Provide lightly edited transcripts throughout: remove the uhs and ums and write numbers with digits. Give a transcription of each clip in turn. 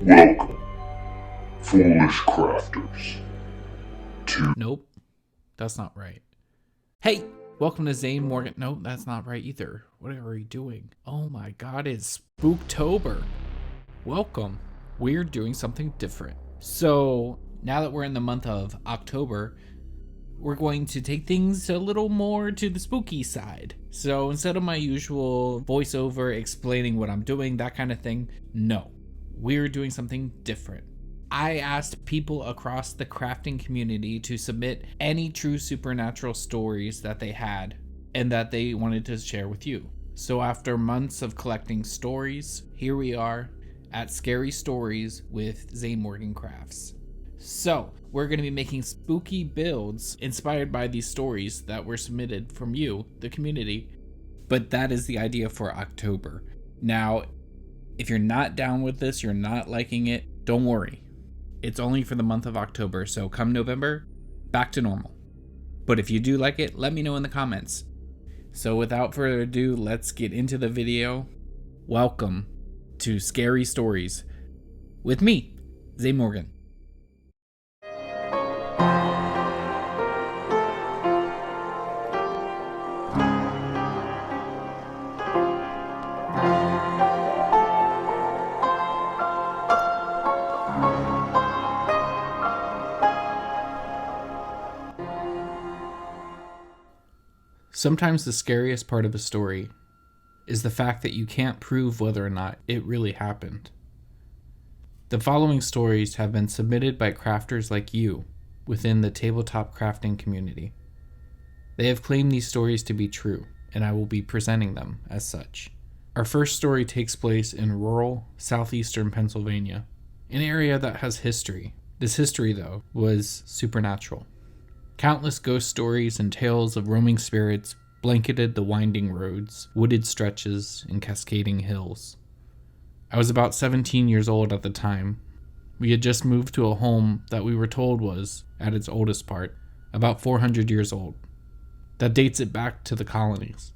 Welcome, foolish crafters, to... Nope, that's not right. Hey, welcome to Zane Morgan. Nope, that's not right either. What are you doing? Oh my god, it's Spooktober. Welcome. We're doing something different. So, now that we're in the month of October, we're going to take things a little more to the spooky side. So instead of my usual voiceover explaining what I'm doing, that kind of thing, no. We're doing something different. I asked people across the crafting community to submit any true supernatural stories that they had and that they wanted to share with you. So after months of collecting stories, here we are at Scary Stories with Zane Morgan Crafts. So we're going to be making spooky builds inspired by these stories that were submitted from you, the community. But that is the idea for October. Now, if you're not down with this, you're not liking it, don't worry. It's only for the month of October, so come November, back to normal. But if you do like it, let me know in the comments. So without further ado, let's get into the video. Welcome to Scary Stories with me, Zane Morgan. Sometimes the scariest part of a story is the fact that you can't prove whether or not it really happened. The following stories have been submitted by crafters like you within the tabletop crafting community. They have claimed these stories to be true, and I will be presenting them as such. Our first story takes place in rural southeastern Pennsylvania, an area that has history. This history, though, was supernatural. Countless ghost stories and tales of roaming spirits blanketed the winding roads, wooded stretches, and cascading hills. I was about 17 years old at the time. We had just moved to a home that we were told was, at its oldest part, about 400 years old. That dates it back to the colonies.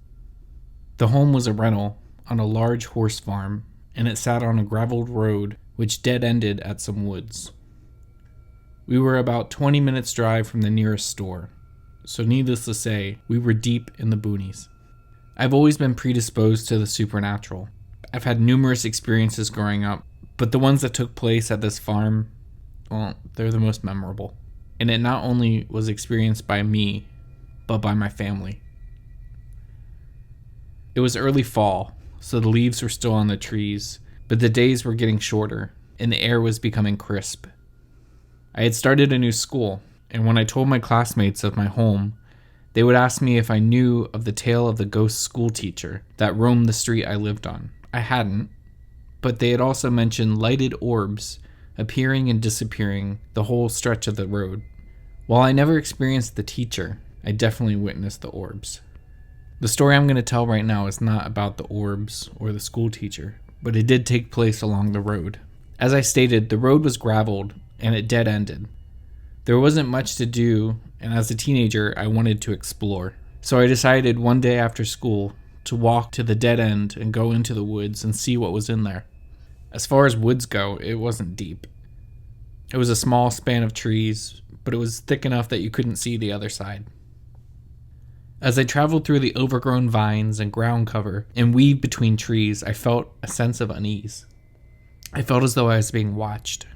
The home was a rental on a large horse farm, and it sat on a graveled road which dead-ended at some woods. We were about 20 minutes drive from the nearest store, so needless to say, we were deep in the boonies. I've always been predisposed to the supernatural. I've had numerous experiences growing up, but the ones that took place at this farm, well, they're the most memorable. And it not only was experienced by me, but by my family. It was early fall, so the leaves were still on the trees, but the days were getting shorter, and the air was becoming crisp. I had started a new school, and when I told my classmates of my home, they would ask me if I knew of the tale of the ghost school teacher that roamed the street I lived on. I hadn't, but they had also mentioned lighted orbs appearing and disappearing the whole stretch of the road. While I never experienced the teacher, I definitely witnessed the orbs. The story I'm going to tell right now is not about the orbs or the school teacher, but it did take place along the road. As I stated, the road was graveled and it dead-ended. There wasn't much to do, and as a teenager, I wanted to explore. So I decided one day after school to walk to the dead end and go into the woods and see what was in there. As far as woods go, it wasn't deep. It was a small span of trees, but it was thick enough that you couldn't see the other side. As I traveled through the overgrown vines and ground cover and weaved between trees, I felt a sense of unease. I felt as though I was being watched.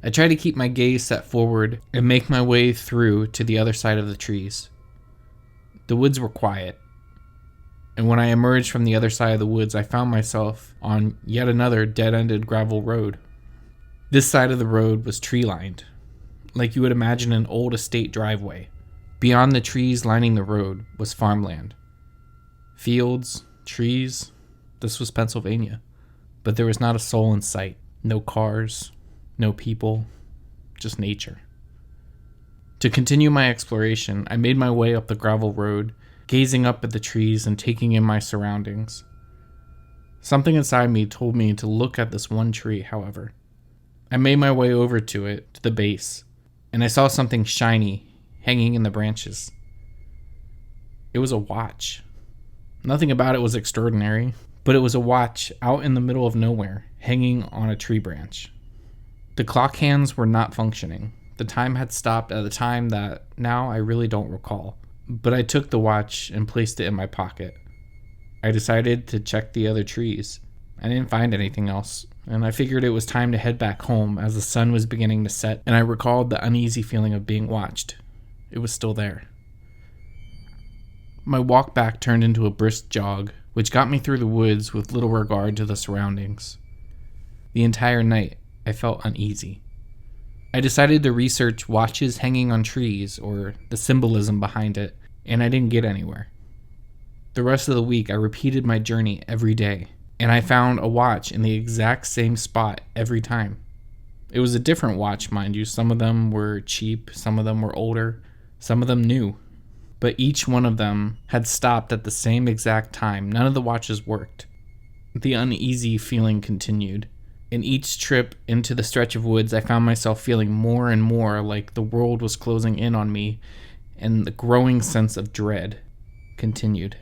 I tried to keep my gaze set forward and make my way through to the other side of the trees. The woods were quiet, and when I emerged from the other side of the woods, I found myself on yet another dead-ended gravel road. This side of the road was tree-lined, like you would imagine an old estate driveway. Beyond the trees lining the road was farmland. Fields, trees, this was Pennsylvania. But there was not a soul in sight. No cars, no people, just nature. To continue my exploration, I made my way up the gravel road, gazing up at the trees and taking in my surroundings. Something inside me told me to look at this one tree, however. I made my way over to it, to the base, and I saw something shiny hanging in the branches. It was a watch. Nothing about it was extraordinary, but it was a watch out in the middle of nowhere, hanging on a tree branch. The clock hands were not functioning. The time had stopped at a time that now I really don't recall. But I took the watch and placed it in my pocket. I decided to check the other trees. I didn't find anything else, and I figured it was time to head back home as the sun was beginning to set, and I recalled the uneasy feeling of being watched. It was still there. My walk back turned into a brisk jog, which got me through the woods with little regard to the surroundings. The entire night, I felt uneasy. I decided to research watches hanging on trees, or the symbolism behind it, and I didn't get anywhere. The rest of the week, I repeated my journey every day, and I found a watch in the exact same spot every time. It was a different watch, mind you. Some of them were cheap, some of them were older, some of them new. But each one of them had stopped at the same exact time. None of the watches worked. The uneasy feeling continued. In each trip into the stretch of woods, I found myself feeling more and more like the world was closing in on me, and the growing sense of dread continued.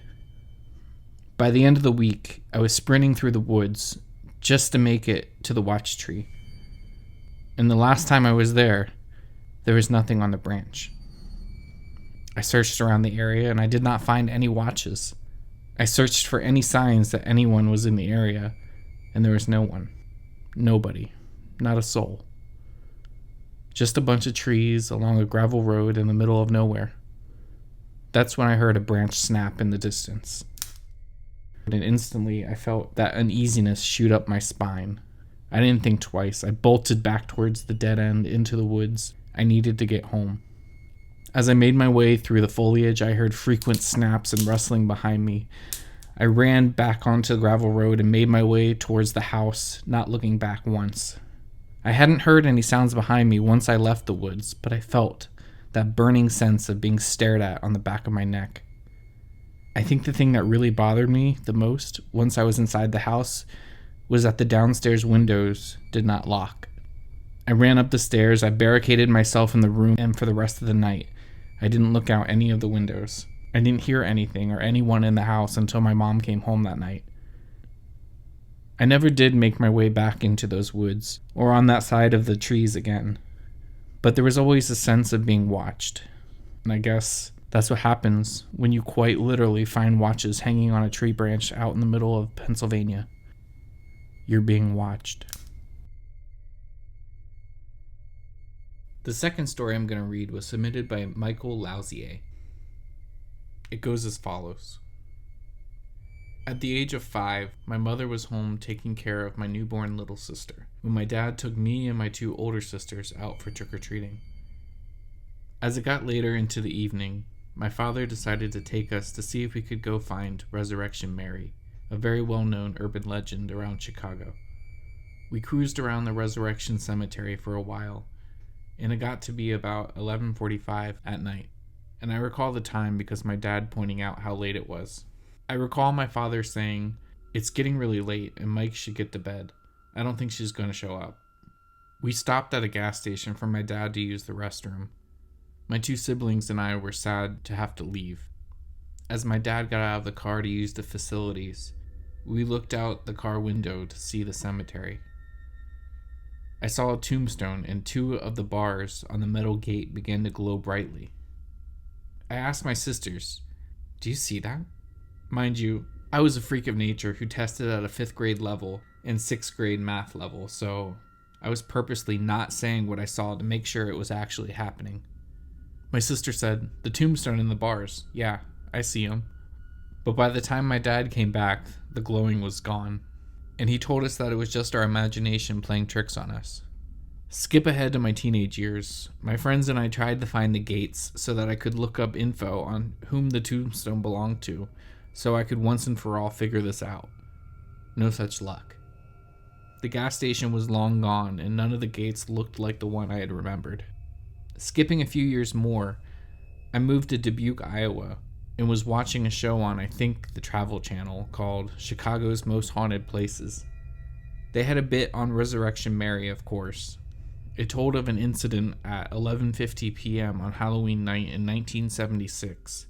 By the end of the week, I was sprinting through the woods just to make it to the watch tree. And the last time I was there was nothing on the branch. I searched around the area and I did not find any watches. I searched for any signs that anyone was in the area, and there was no one. Nobody. Not a soul. Just a bunch of trees along a gravel road in the middle of nowhere. That's when I heard a branch snap in the distance. And instantly I felt that uneasiness shoot up my spine. I didn't think twice. I bolted back towards the dead end into the woods. I needed to get home. As I made my way through the foliage, I heard frequent snaps and rustling behind me. I ran back onto the gravel road and made my way towards the house, not looking back once. I hadn't heard any sounds behind me once I left the woods, but I felt that burning sense of being stared at on the back of my neck. I think the thing that really bothered me the most once I was inside the house was that the downstairs windows did not lock. I ran up the stairs, I barricaded myself in the room, and for the rest of the night, I didn't look out any of the windows. I didn't hear anything or anyone in the house until my mom came home that night. I never did make my way back into those woods or on that side of the trees again. But there was always a sense of being watched. And I guess that's what happens when you quite literally find watches hanging on a tree branch out in the middle of Pennsylvania. You're being watched. The second story I'm going to read was submitted by Michael Lausier. It goes as follows. At the age of 5, my mother was home taking care of my newborn little sister, when my dad took me and my 2 older sisters out for trick-or-treating. As it got later into the evening, my father decided to take us to see if we could go find Resurrection Mary, a very well-known urban legend around Chicago. We cruised around the Resurrection Cemetery for a while, and it got to be about 11:45 at night, and I recall the time because my dad pointing out how late it was. I recall my father saying, "It's getting really late and Mike should get to bed. I don't think she's going to show up." We stopped at a gas station for my dad to use the restroom. My 2 siblings and I were sad to have to leave. As my dad got out of the car to use the facilities, we looked out the car window to see the cemetery. I saw a tombstone and 2 of the bars on the metal gate began to glow brightly. I asked my sisters, "Do you see that?" Mind you, I was a freak of nature who tested at a 5th grade level and 6th grade math level, so I was purposely not saying what I saw to make sure it was actually happening. My sister said, "The tombstone and the bars. Yeah, I see them." But by the time my dad came back, the glowing was gone, and he told us that it was just our imagination playing tricks on us. Skip ahead to my teenage years. My friends and I tried to find the gates so that I could look up info on whom the tombstone belonged to, so I could once and for all figure this out. No such luck. The gas station was long gone, and none of the gates looked like the one I had remembered. Skipping a few years more, I moved to Dubuque, Iowa, and was watching a show on, I think, the Travel Channel called Chicago's Most Haunted Places. They had a bit on Resurrection Mary, of course. It told of an incident at 11:50 p.m. on Halloween night in 1976.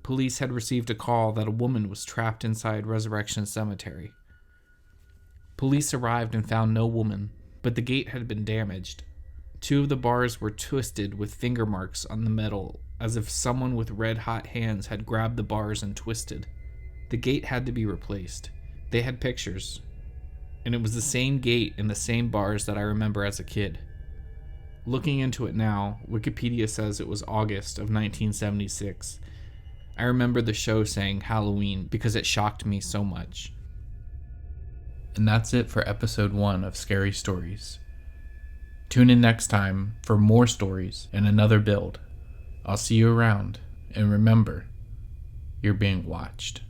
Police had received a call that a woman was trapped inside Resurrection Cemetery. Police arrived and found no woman, but the gate had been damaged. 2 of the bars were twisted with finger marks on the metal, as if someone with red-hot hands had grabbed the bars and twisted. The gate had to be replaced. They had pictures, and it was the same gate and the same bars that I remember as a kid. Looking into it now, Wikipedia says it was August of 1976. I remember the show saying Halloween because it shocked me so much. And that's it for episode 1 of Scary Stories. Tune in next time for more stories and another build. I'll see you around, and remember, you're being watched.